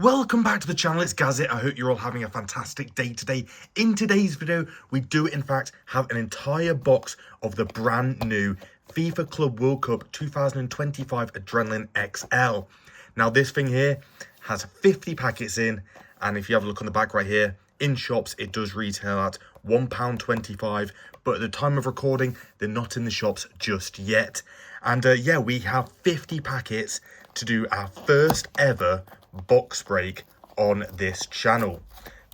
Welcome back to the channel, it's Gazette. I hope you're all having a fantastic day today. In today's video, we do in fact have an entire box of the brand new FIFA Club World Cup 2025 Adrenalyn XL. Now this thing here has 50 packets in, and if you have a look on the back right here, in shops it does retail at £1.25, but at the time of recording, they're not in the shops just yet. And yeah, we have 50 packets to do our first ever box break on this channel.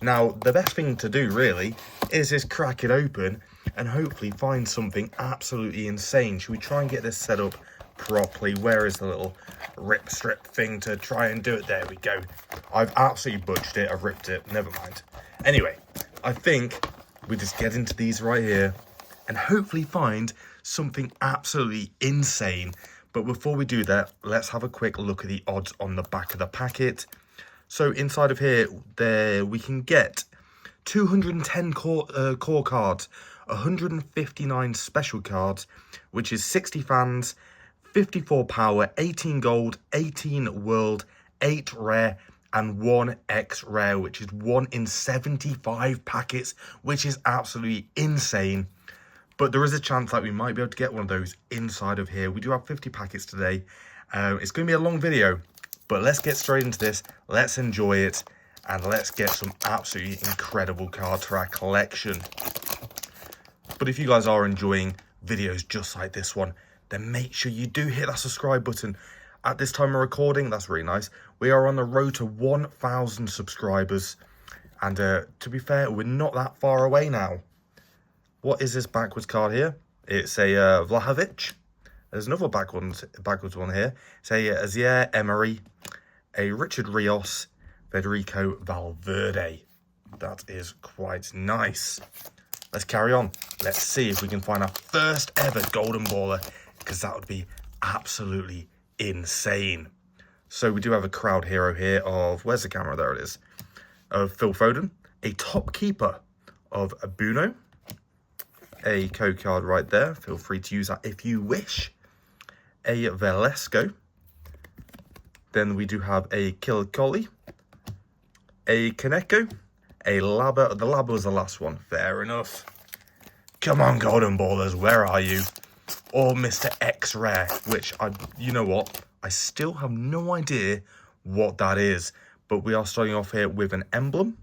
Now the best thing to do really is just crack it open and hopefully find something absolutely insane. Should we try and get this set up properly? Where is the little rip strip thing to try and do it? There we go. I've absolutely butchered it. I've ripped it. Never mind. Anyway, I think we just get into these right here and hopefully find something absolutely insane. But before we do that, let's have a quick look at the odds on the back of the packet. So inside of here, we can get 210 core cards, 159 special cards, which is 60 fans, 54 power, 18 gold, 18 world, 8 rare, and 1 X rare, which is 1 in 75 packets, which is absolutely insane. But there is a chance that we might be able to get one of those inside of here. We do have 50 packets today. It's going to be a long video, but let's get straight into this. Let's enjoy it, and let's get some absolutely incredible cards for our collection. But if you guys are enjoying videos just like this one, then make sure you do hit that subscribe button. At this time of recording, that's really nice. We are on the road to 1,000 subscribers. And to be fair, we're not that far away now. What is this backwards card here? It's a Vlahovic. There's another backwards one here. It's a Azier Emery, a Richard Rios, Federico Valverde. That is quite nice. Let's carry on. Let's see if we can find our first ever golden baller, because that would be absolutely insane. So we do have a crowd hero here of, where's the camera? There it is. Of Phil Foden, a top keeper of Buno. A code card right there. Feel free to use that if you wish. A Velasco. Then we do have a Kilcolly. A Kaneko. A Laba. The Laba was the last one. Fair enough. Come on, golden ballers. Where are you? Or Mr. X Rare, which you know what? I still have no idea what that is. But we are starting off here with an emblem.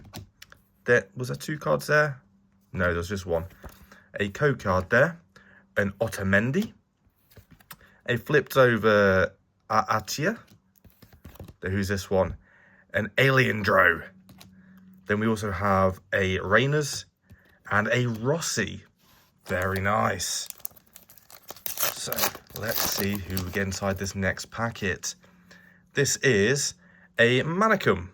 Was there 2 cards there? No, there's just one. A code card there, an Otamendi, a flipped over Atia. Who's this one? An Aliendro. Then we also have a Reyners and a Rossi. Very nice. So let's see who we get inside this next packet. This is a Manicum.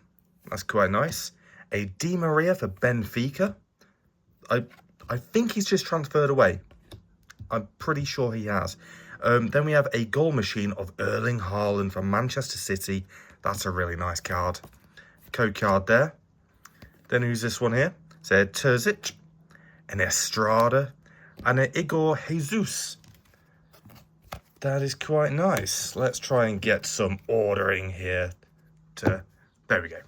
That's quite nice. A Di Maria for Benfica. I think he's just transferred away. I'm pretty sure he has. Then we have a goal machine of Erling Haaland from Manchester City. That's a really nice card. Code card there. Then who's this one here? It's a Terzic, an Estrada, and an Igor Jesus. That is quite nice. Let's try and get some ordering here. There we go.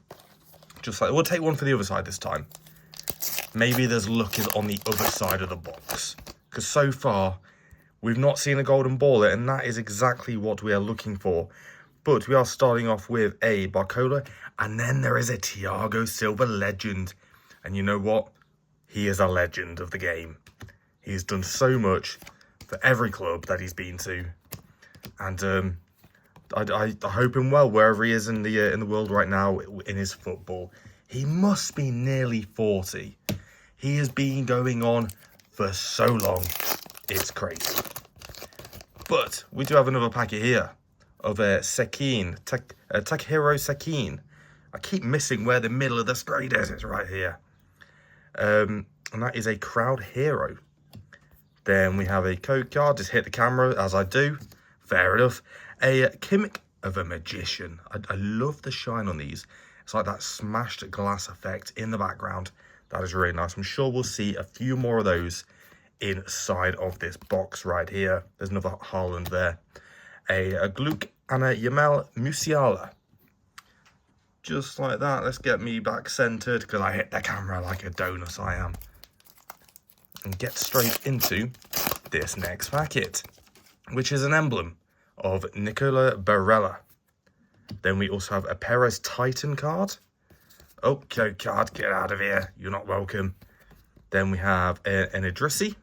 Just like, we'll take one for the other side this time. Maybe there's luck is on the other side of the box. Because so far, we've not seen a golden baller, and that is exactly what we are looking for. But we are starting off with a Barcola, and then there is a Thiago Silva legend. And you know what? He is a legend of the game. He's done so much for every club that he's been to. And I hope him well wherever he is in the world right now in his football. He must be nearly 40. He has been going on for so long. It's crazy. But we do have another packet here of Sekin, Takehiro Sekin. I keep missing where the middle of the screen is. It's right here. And that is a crowd hero. Then we have a code card. Just hit the camera as I do. Fair enough. A Kimmich of a Magician. I love the shine on these. It's like that smashed glass effect in the background. That is really nice. I'm sure we'll see a few more of those inside of this box right here. There's another Haaland there. A Gluck and a Yamal Musiala. Just like that. Let's get me back centered because I hit the camera like a donut I am. And get straight into this next packet, which is an emblem of Nicola Barella. Then we also have a Perez Titan card. Okay, card, get out of here. You're not welcome. Then we have an Idrissi.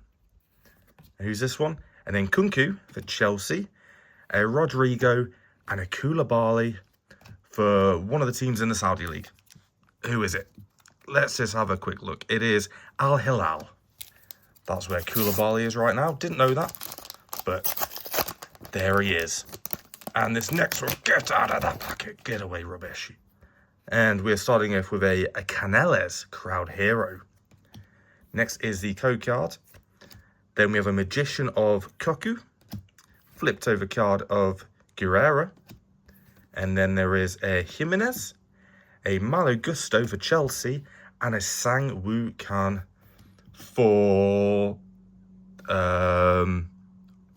Who's this one? And then Kunku for Chelsea. A Rodrigo and a Koulibaly for one of the teams in the Saudi League. Who is it? Let's just have a quick look. It is Al Hilal. That's where Koulibaly is right now. Didn't know that. But there he is. And this next one, get out of that packet. Get away, rubbish. And we're starting off with a Canelles crowd hero. Next is the code card. Then we have a Magician of Koku. Flipped over card of Guerrera. And then there is a Jimenez. A Malo Gusto for Chelsea. And a Sang Woo Khan for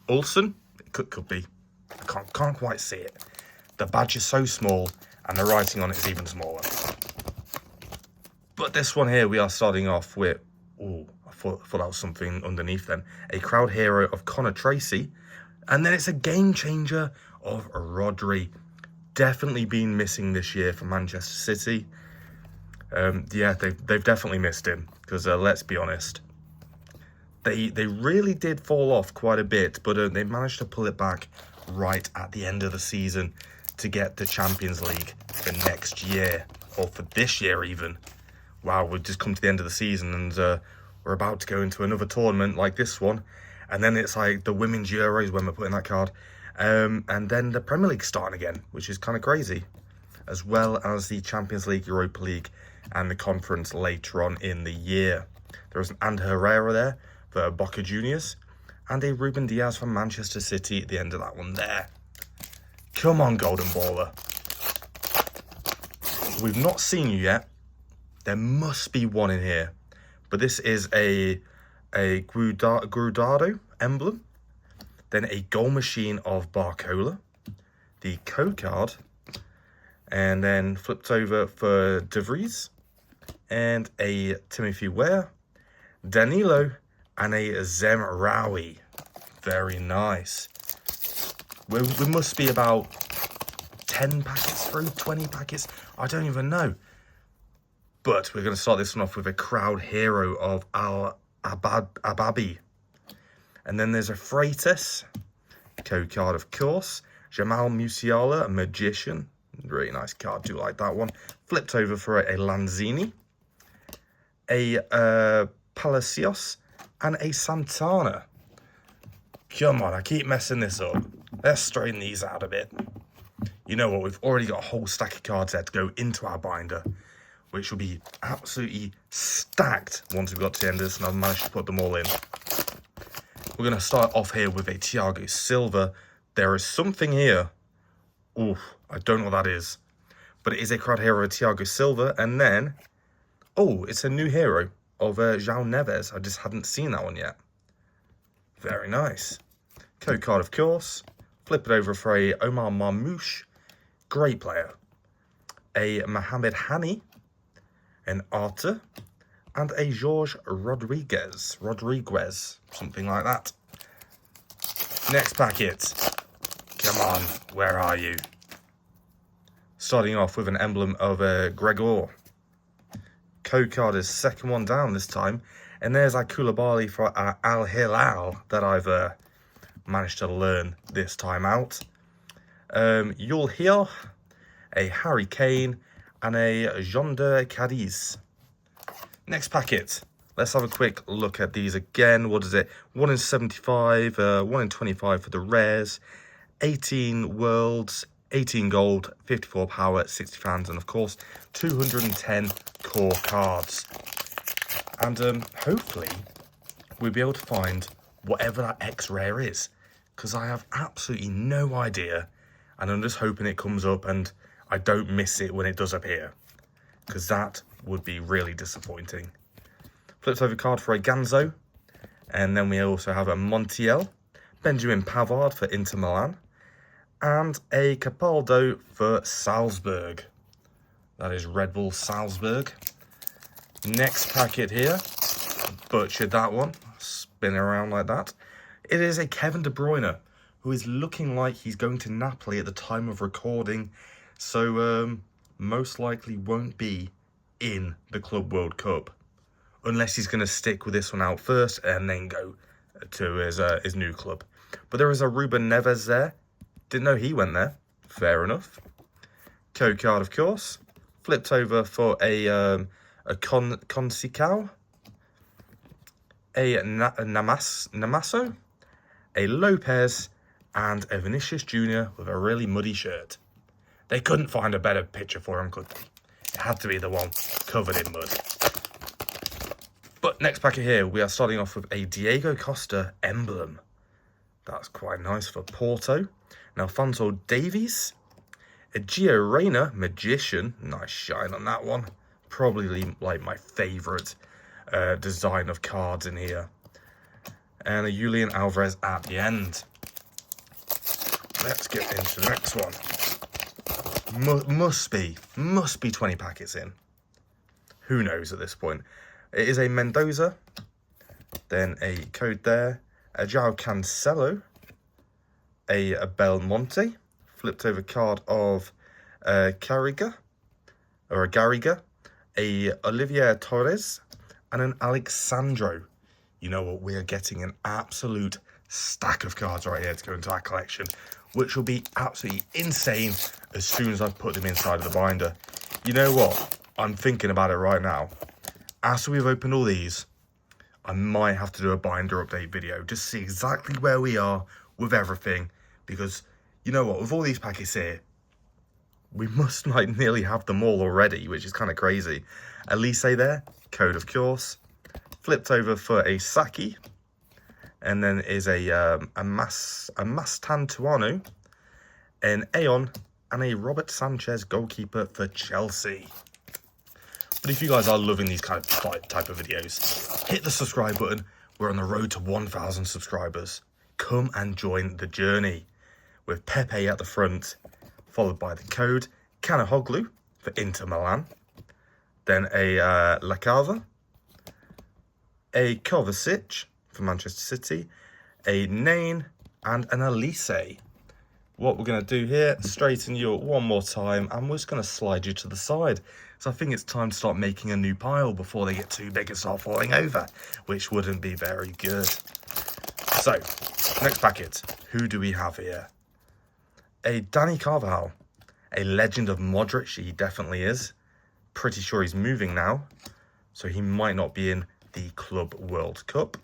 Olsen. It could be. I can't quite see it. The badge is so small and the writing on it is even smaller. But this one here we are starting off with, oh, I thought that was something underneath then. A crowd hero of Connor Tracy. And then it's a game changer of Rodri. Definitely been missing this year for Manchester City. Yeah, they've definitely missed him. Because let's be honest, they really did fall off quite a bit. But they managed to pull it back right at the end of the season to get the Champions League for next year. Or for this year even. Wow, we've just come to the end of the season and we're about to go into another tournament like this one. And then it's like the Women's Euros when we're putting that card. And then the Premier League starting again, which is kind of crazy. As well as the Champions League, Europa League, and the conference later on in the year. There was an And Herrera there for Boca Juniors. And a Ruben Diaz from Manchester City at the end of that one there. Come on, Golden Baller. We've not seen you yet. There must be one in here. But this is a Grudado emblem. Then a goal machine of Barcola. The code card. And then flipped over for De Vries. And a Timothy Weah. Danilo. And a Zemraoui. Very nice. We must be about 10 packets through, 20 packets. I don't even know. But we're going to start this one off with a crowd hero of Al Ababi. And then there's a Freitas. Code card, of course. Jamal Musiala, a Magician. Really nice card. Do like that one. Flipped over for a Lanzini. A Palacios. And a Santana. Come on, I keep messing this up. Let's straighten these out a bit. You know what? We've already got a whole stack of cards there to go into our binder, which will be absolutely stacked once we've got to the end of this and I've managed to put them all in. We're going to start off here with a Thiago Silva. There is something here. Ooh, I don't know what that is. But it is a crowd hero of Thiago Silva. And then, oh, it's a new hero of João Neves. I just hadn't seen that one yet. Very nice. Code card, of course. Flip it over for a Omar Marmouche. Great player. A Mohamed Hani. An Arta. And a Jorge Rodriguez. Something like that. Next packet. Come on, where are you? Starting off with an emblem of Gregor. Code card is second one down this time. And there's our Koulibaly for Al Hilal that I've managed to learn this time out. Yul Hill, a Harry Kane, and a Jonder Cadiz. Next packet. Let's have a quick look at these again. What is it? 1 in 75, 1 in 25 for the rares, 18 worlds, 18 gold, 54 power, 60 fans, and of course, 210 core cards. And hopefully, we'll be able to find whatever that X-Rare is. Because I have absolutely no idea. And I'm just hoping it comes up and I don't miss it when it does appear. Because that would be really disappointing. Flips over card for a Ganzo. And then we also have a Montiel. Benjamin Pavard for Inter Milan. And a Capaldo for Salzburg. That is Red Bull Salzburg. Next packet here. Butchered that one. Spin around like that. It is a Kevin De Bruyne, who is looking like he's going to Napoli at the time of recording. So, most likely won't be in the Club World Cup. Unless he's going to stick with this one out first and then go to his new club. But there is a Ruben Neves there. Didn't know he went there. Fair enough. Code card, of course. Flipped over for a Consicao. A Namaso. A Lopez. And a Vinicius Jr. with a really muddy shirt. They couldn't find a better picture for him, could they? It had to be the one covered in mud. But next packet here, we are starting off with a Diego Costa emblem. That's quite nice for Porto. Now, Alphonso Davies. A Gio Reyna Magician. Nice shine on that one. Probably like my favourite design of cards in here. And a Julian Alvarez at the end. Let's get into the next one. Must be 20 packets in. Who knows at this point. It is a Mendoza. Then a code there. A João Cancelo. A Belmonte. Flipped over card of Garriga. A Olivier Torres. And an Alexandro. You know what? We are getting an absolute stack of cards right here to go into our collection, which will be absolutely insane as soon as I put them inside of the binder. You know what? I'm thinking about it right now. After we've opened all these, I might have to do a binder update video, just see exactly where we are with everything, because you know what, with all these packets here, we must like nearly have them all already, which is kind of crazy. Elise there, code of course, flipped over for a Saki, and then is a Mastantuano, an Aeon, and a Robert Sanchez goalkeeper for Chelsea. But if you guys are loving these kind of type of videos, hit the subscribe button. We're on the road to 1,000 subscribers. Come and join the journey. With Pepe at the front, followed by the code Canahoglu for Inter Milan. Then a Lacava, a Kovacic for Manchester City, a Nain, and an Elise. What we're going to do here, straighten you up one more time, and we're just going to slide you to the side. So I think it's time to start making a new pile before they get too big and start falling over, which wouldn't be very good. So, next packet. Who do we have here? A Dani Carvajal, a legend of Modric. He definitely is. Pretty sure he's moving now, so he might not be in the Club World Cup.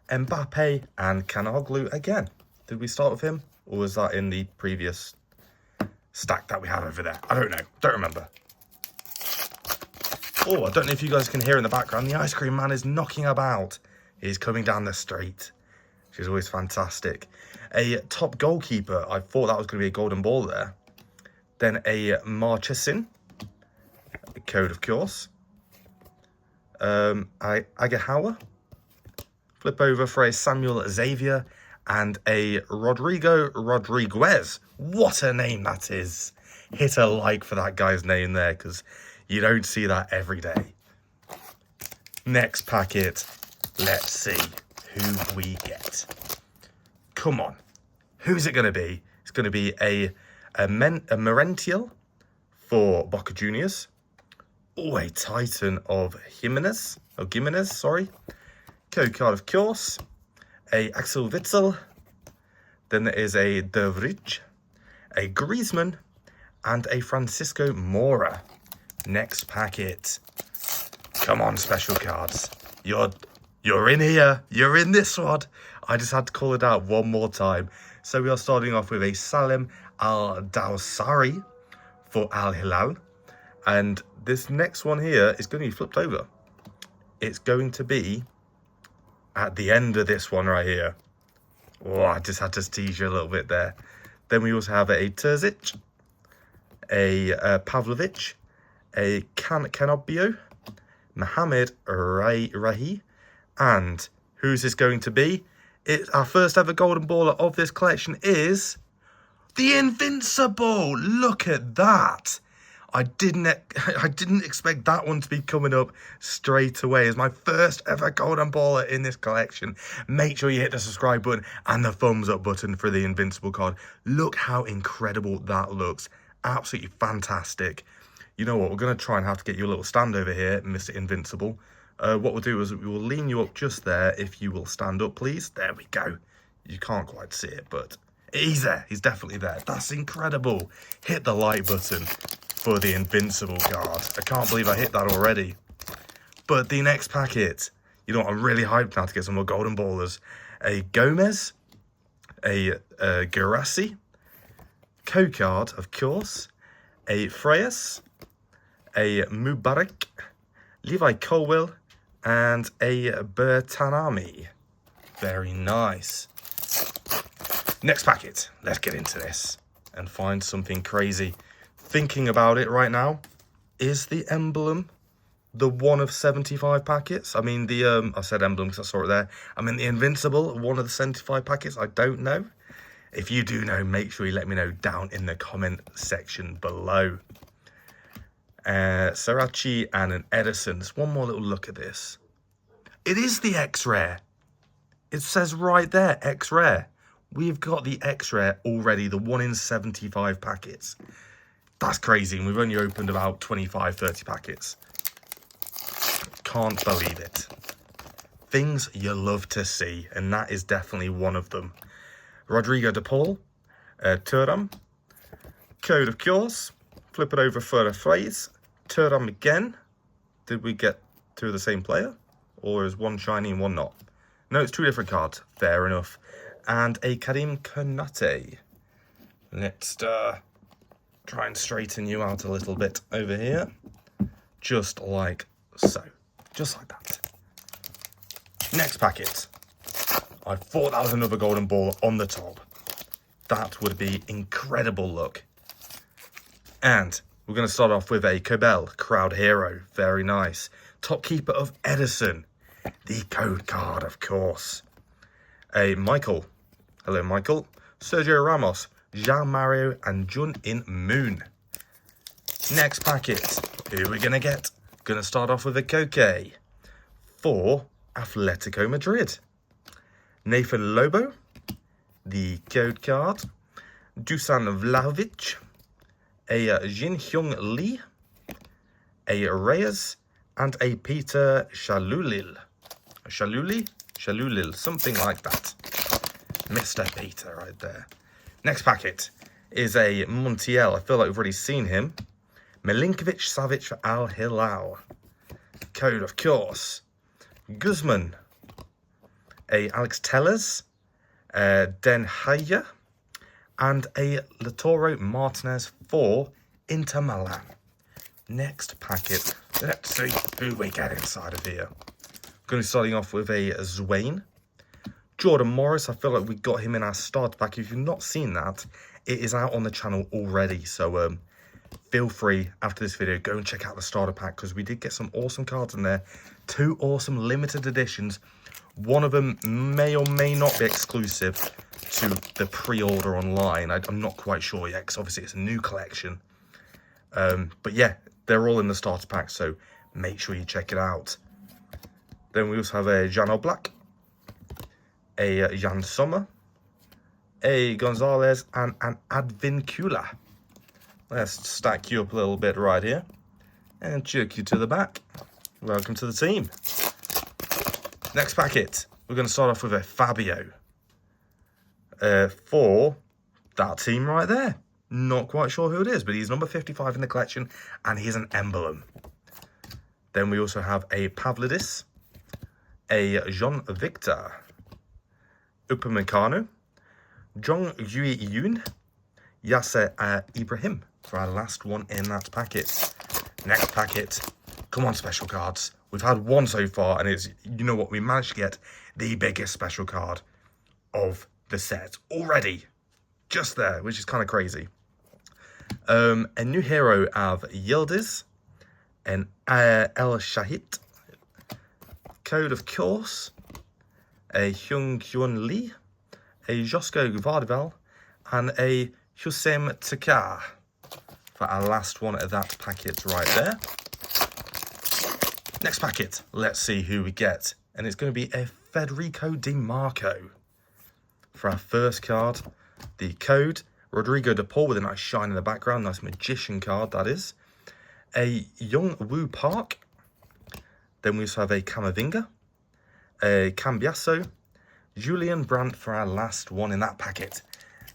Mbappe and Canoglu again. Did we start with him, or was that in the previous stack that we have over there? I don't know. Don't remember. Oh, I don't know if you guys can hear in the background. The ice cream man is knocking about. He's coming down the street, which is always fantastic. A top goalkeeper. I thought that was going to be a golden ball there. Then a Marchesin. A code, of course. Agahawa. Flip over for a Samuel Xavier. And a Rodrigo Rodriguez. What a name that is. Hit a like for that guy's name there, because you don't see that every day. Next packet. Let's see who we get. Come on. Who's it going to be? It's going to be a Merentiel for Boca Juniors. Oh, a Titan of Jimenez, sorry. Code card, of course. A Axel Witsel. Then there is a De Vrij, a Griezmann, and a Francisco Mora. Next packet. Come on, special cards. You're in here. You're in this one. I just had to call it out one more time. So we are starting off with a Salem Al-Dawsari for Al Hilal. And this next one here is going to be flipped over. It's going to be at the end of this one right here. Oh, I just had to tease you a little bit there. Then we also have a Terzic, a Pavlovic, a Canobio, Mohamed Rahi, and who's this going to be? It's our first ever golden baller of this collection is the Invincible. Look at that. I didn't expect that one to be coming up straight away. It's my first ever golden baller in this collection. Make sure you hit the subscribe button and the thumbs up button for the Invincible card. Look how incredible that looks. Absolutely fantastic. You know what? We're going to try and have to get you a little stand over here, Mr. Invincible. What we'll do is we will lean you up just there. If you will stand up, please. There we go. You can't quite see it, but he's there. He's definitely there. That's incredible. Hit the like button for the Invincible card. I can't believe I hit that already. But the next packet, you know what? I'm really hyped now to get some more golden ballers. A Gomez, a Garassi, Co-card, of course, a Freyas, a Mubarak, Levi Colwell, and a Bertanami. Very nice. Next packet. Let's get into this and find something crazy. Thinking about it right now, is the emblem the one of 75 packets? I mean, I said emblem because I saw it there. I mean, the Invincible, one of the 75 packets? I don't know. If you do know, make sure you let me know down in the comment section below. Sarachi and an Edison. Just one more little look at this. It is the X-Rare. It says right there, X-Rare. We've got the X-Rare already, the 1 in 75 packets. That's crazy, and we've only opened about 25, 30 packets. Can't believe it. Things you love to see, and that is definitely one of them. Rodrigo de Paul, Thuram, Code of course, flip it over for a phrase, Thuram again. Did we get two of the same player? Or is one shiny and one not? No, it's two different cards. Fair enough. And a Karim Konate. Let's try and straighten you out a little bit over here. Just like so. Just like that. Next packet. I thought that was another golden ball on the top. That would be incredible look. And we're going to start off with a Cobel, Crowd Hero. Very nice. Top Keeper of Edison. The code card, of course. A Michael. Hello, Michael. Sergio Ramos, Jean Mario, and Jun In Moon. Next packet. Who are we going to get? Going to start off with a Koke for Atletico Madrid. Nathan Lobo, the code card. Dusan Vlahovic, a Jin Hyung Lee, a Reyes, and a Peter Shalulil. Shalulil, something like that. Mr. Peter right there. Next packet is a Montiel. I feel like we've already seen him. Milinkovic Savic for Al Hilal. Code, of course. Guzman. A Alex Tellers. Den Haya. And a Lautaro Martinez for Inter Milan. Next packet. Let's see who we get inside of here. Going to be starting off with a Zwain. Jordan Morris, I feel like we got him in our starter pack. If you've not seen that, it is out on the channel already. So feel free, after this video, go and check out the starter pack, because we did get some awesome cards in there. 2 awesome limited editions. One of them may or may not be exclusive to the pre-order online. I'm not quite sure yet, because obviously it's a new collection. But yeah, they're all in the starter pack, so make sure you check it out. Then we also have a Jan Oblak, a Jan Sommer, a Gonzalez, and an Advincula. Let's stack you up a little bit right here and jerk you to the back. Welcome to the team. Next packet, we're going to start off with a Fabio for that team right there. Not quite sure who it is, but he's number 55 in the collection, and he's an emblem. Then we also have a Pavlidis, a Jean Victor, Upamecano, Jong Yui Yoon, Yasser Ibrahim for our last one in that packet. Next packet. Come on, special cards. We've had one so far, and it's, you know what, we managed to get the biggest special card of the set already. Just there, which is kind of crazy. A new hero of Yildiz, an El Shahid, code, of course, a Hyung Hyun Lee, a Josko Vardival, and a Hussein Takar for our last one of that packet right there. Next packet, let's see who we get. And it's going to be a Federico Di Marco. For our first card, the code, Rodrigo de Paul with a nice shine in the background. Nice magician card, that is. A Young Woo Park. Then we also have a Camavinga. A Cambiasso. Julian Brandt for our last one in that packet.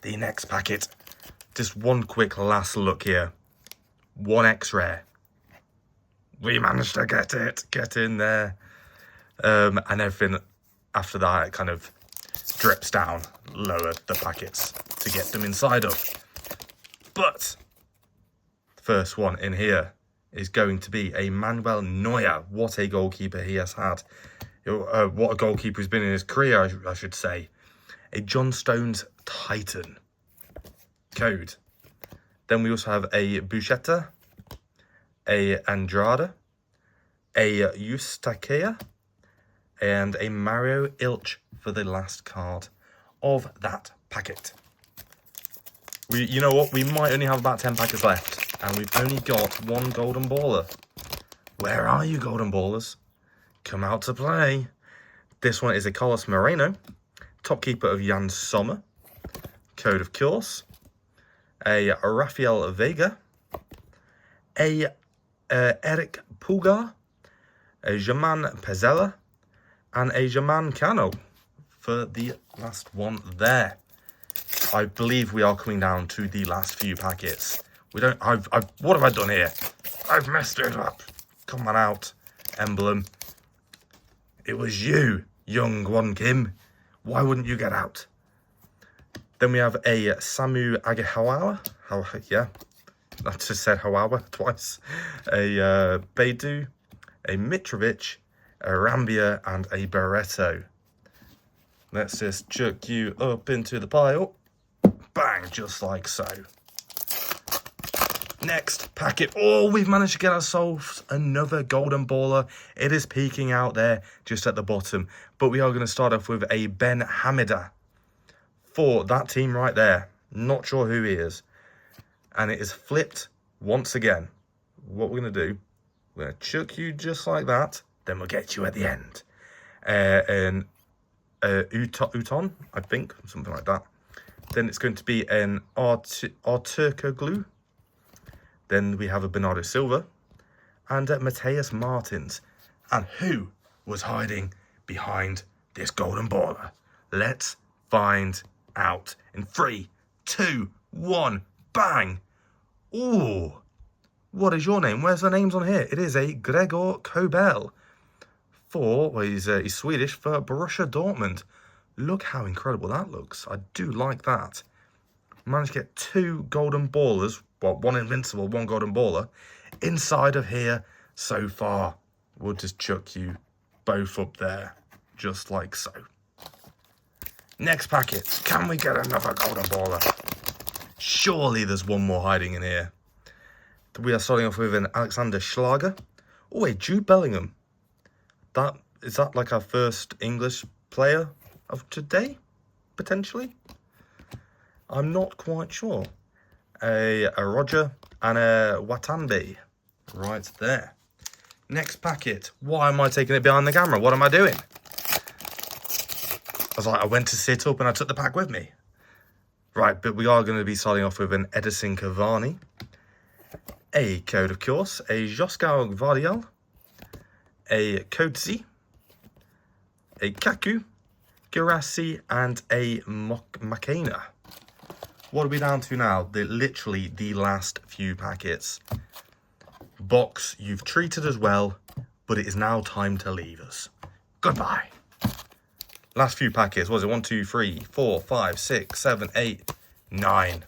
The next packet. Just one quick last look here. 1X rare. We managed to get it. Get in there. And everything after that, it kind of drips down lower the packets to get them inside of. But the first one in here is going to be a Manuel Neuer. What a goalkeeper he has had. What a goalkeeper he's been in his career, I should say. A John Stones Titan code. Then we also have a Buchetta, a Andrada, a Eustakea, and a Mario Ilch for the last card of that packet. You know what? We might only have about 10 packets left, and we've only got one golden baller. Where are you, golden ballers? Come out to play. This one is a Carlos Moreno, top keeper of Jan Sommer, code of course. A Rafael Vega, a Eric Pulgar, a German Pezzella, and a German Cano for the last one there. I believe we are coming down to the last few packets. What have I done here? I've messed it up. Come on out, emblem. It was you, young Won Kim. Why wouldn't you get out? Then we have a Samu Agahawa. Yeah, I just said Hawawa twice. A Beidou, a Mitrovic, a Rambia, and a Barreto. Let's just chuck you up into the pile. Bang, just like so. Next packet. Oh, we've managed to get ourselves another golden baller. It is peeking out there just at the bottom. But we are going to start off with a Ben Hamida for that team right there. Not sure who he is. And it is flipped once again. What we're going to do, we're going to chuck you just like that. Then we'll get you at the end. An Uton, I think, something like that. Then it's going to be an Arturka Glue. Then we have a Bernardo Silva and Mateus Martins. And who was hiding behind this golden baller? Let's find out. In 3, 2, 1, bang! Ooh, what is your name? Where's the names on here? It is a Gregor Kobel he's Swedish, for Borussia Dortmund. Look how incredible that looks. I do like that. Managed to get 2 golden ballers, well, 1 invincible, 1 golden baller, inside of here so far. We'll just chuck you both up there, just like so. Next packet. Can we get another golden baller? Surely there's one more hiding in here. We are starting off with an Alexander Schlager. Oh, a Jude Bellingham. Is that like our first English player of today, potentially? I'm not quite sure. A Roger and a Watambe right there. Next packet. Why am I taking it behind the camera? What am I doing? I went to sit up and I took the pack with me. Right, but we are going to be starting off with an Edison Cavani. A code, of course. A Joskar Gvardiol. A Kodzi. A Kaku. Girassi, and a Makena. What are we down to now? Literally the last few packets. Box, you've treated us well, but it is now time to leave us. Goodbye. Last few packets. What was it? 1, 2, 3, 4, 5, 6, 7, 8, 9.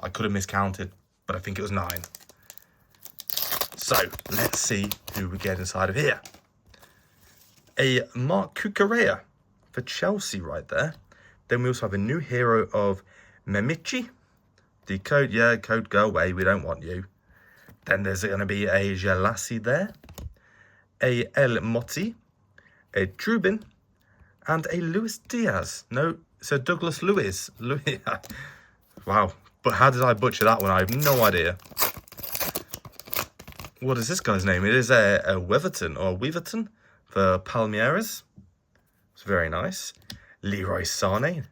I could have miscounted, but I think it was 9. So, let's see who we get inside of here. A Mark Cucurella for Chelsea right there. Then we also have a new hero of Memichi. The code, yeah, code, go away. We don't want you. Then there's going to be a Gelassi there. A El Motti. A Trubin. And a Luis Diaz. No, so Douglas Lewis. Wow. But how did I butcher that one? I have no idea. What is this guy's name? It is a Weverton or Weverton for Palmeiras. It's very nice. Leroy Sané.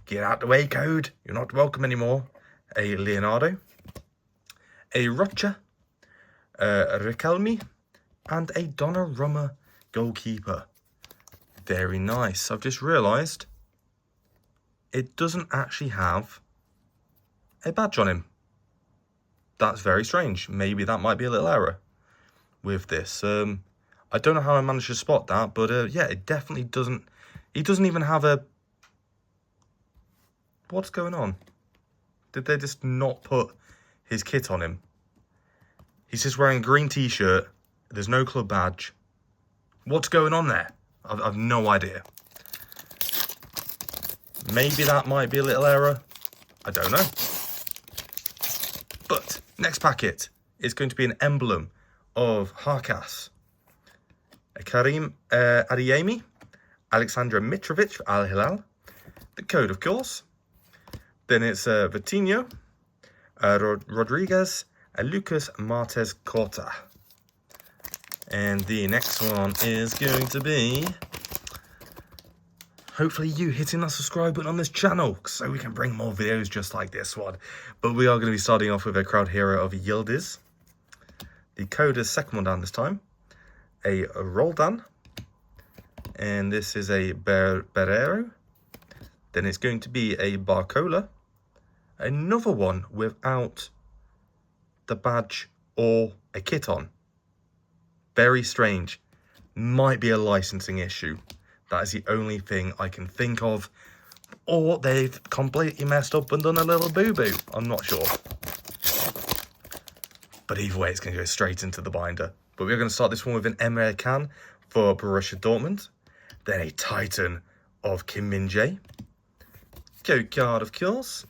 Get out the way, Code. You're not welcome anymore. A Leonardo. A Rocha. Riquelme. And a Donnarumma goalkeeper. Very nice. I've just realised it doesn't actually have a badge on him. That's very strange. Maybe that might be a little error with this. I don't know how I managed to spot that, but yeah, it definitely doesn't. He doesn't even have a... What's going on? Did they just not put his kit on him? He's just wearing a green t-shirt. There's no club badge. What's going on there? I've no idea. Maybe that might be a little error. I don't know. But next packet is going to be an emblem of Harkas. Karim Adeyemi, Alexandra Mitrovic for Al Hilal. The code, of course. Then it's Vitinho, Rodriguez, and Lucas Martes Corta. And the next one is going to be, hopefully you hitting that subscribe button on this channel so we can bring more videos just like this one. But we are going to be starting off with a crowd hero of Yildiz. The code is second one down this time. A Roldan. And this is a Barrero. Then it's going to be a Barcola. Another one without the badge or a kit on. Very strange. Might be a licensing issue. That is the only thing I can think of. Or they've completely messed up and done a little boo-boo. I'm not sure. But either way, it's going to go straight into the binder. But we're going to start this one with an Emre Can for Borussia Dortmund. Then a Titan of Kim Min-jae. Code card, of course.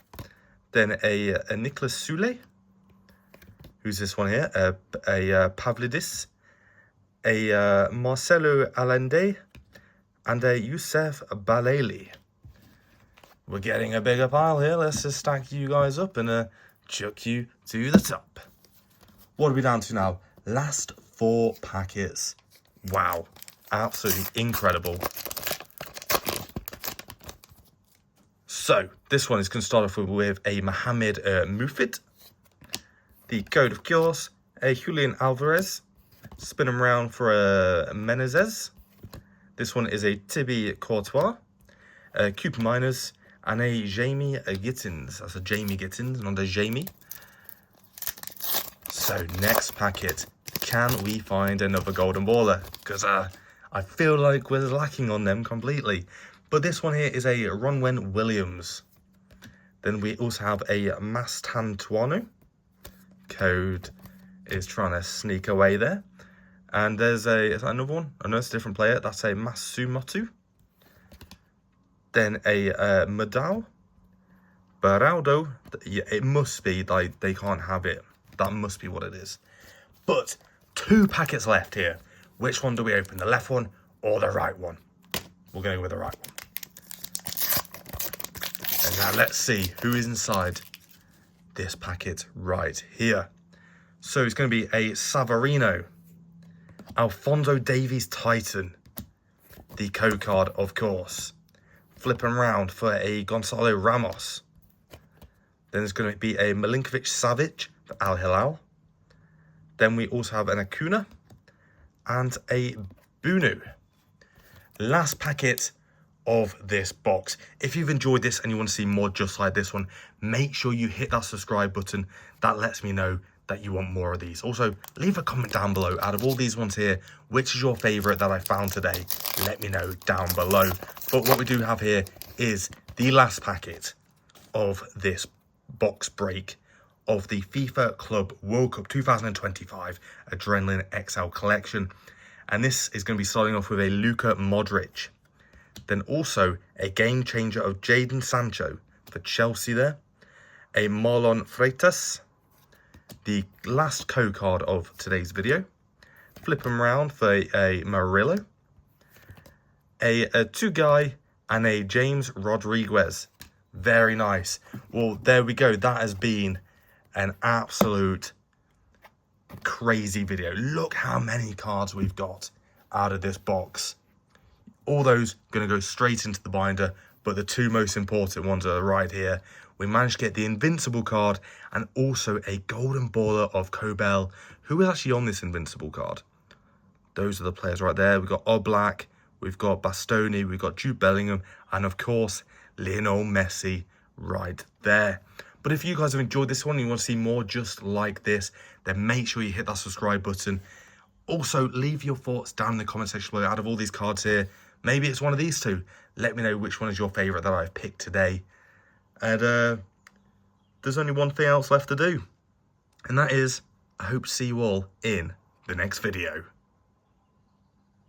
Then a Nicolas Sule. Who's this one here? A Pavlidis. A Marcelo Allende. And a Youssef Baleli. We're getting a bigger pile here. Let's just stack you guys up and chuck you to the top. What are we down to now? Last 4 packets. Wow. Absolutely incredible. So, this one is going to start off with a Mohamed Mufid. The code, of course, a Julian Alvarez. Spin them around for a Menezes. This one is a Tibi Courtois. Cooper Miners. And a Jamie Gittins. That's a Jamie Gittins, not a Jamie. So, next packet. Can we find another golden baller? Because I feel like we're lacking on them completely. But this one here is a Ronwen Williams. Then we also have a Mastantuano. Code is trying to sneak away there. And there's another one. Oh no, it's a different player. That's a Masumotu. Then a Madal. Baraldo. Yeah, it must be, like, they can't have it. That must be what it is. But 2 packets left here. Which one do we open? The left one or the right one? We're going with the right one. And now let's see who is inside this packet right here. So it's going to be a Savarino. Alphonso Davies Titan. The code card, of course. Flipping around for a Gonzalo Ramos. Then there's going to be a Milinkovic Savic for Al Hilal. Then we also have an Acuna and a Bunu. Last packet of this box. If you've enjoyed this and you want to see more just like this one, make sure you hit that subscribe button. That lets me know that you want more of these. Also, leave a comment down below. Out of all these ones here, which is your favorite that I found today? Let me know down below. But what we do have here is the last packet of this box break of the FIFA Club World Cup 2025 Adrenalyn XL collection. And this is going to be starting off with a Luka Modric. Then also a game changer of Jadon Sancho for Chelsea there. A Marlon Freitas. The last code card of today's video. Flip them around for a Murillo. A Tugai and a James Rodriguez. Very nice. Well, there we go. That has been an absolute crazy video. Look how many cards we've got out of this box. All those going to go straight into the binder, but the two most important ones are right here. We managed to get the Invincible card and also a golden baller of Cobell, who is actually on this Invincible card. Those are the players right there. We've got Oblak, we've got Bastoni, we've got Jude Bellingham, and of course, Lionel Messi right there. But if you guys have enjoyed this one and you want to see more just like this, then make sure you hit that subscribe button. Also, leave your thoughts down in the comment section below. Out of all these cards here, maybe it's one of these two. Let me know which one is your favourite that I've picked today. And there's only one thing else left to do. And that is, I hope to see you all in the next video.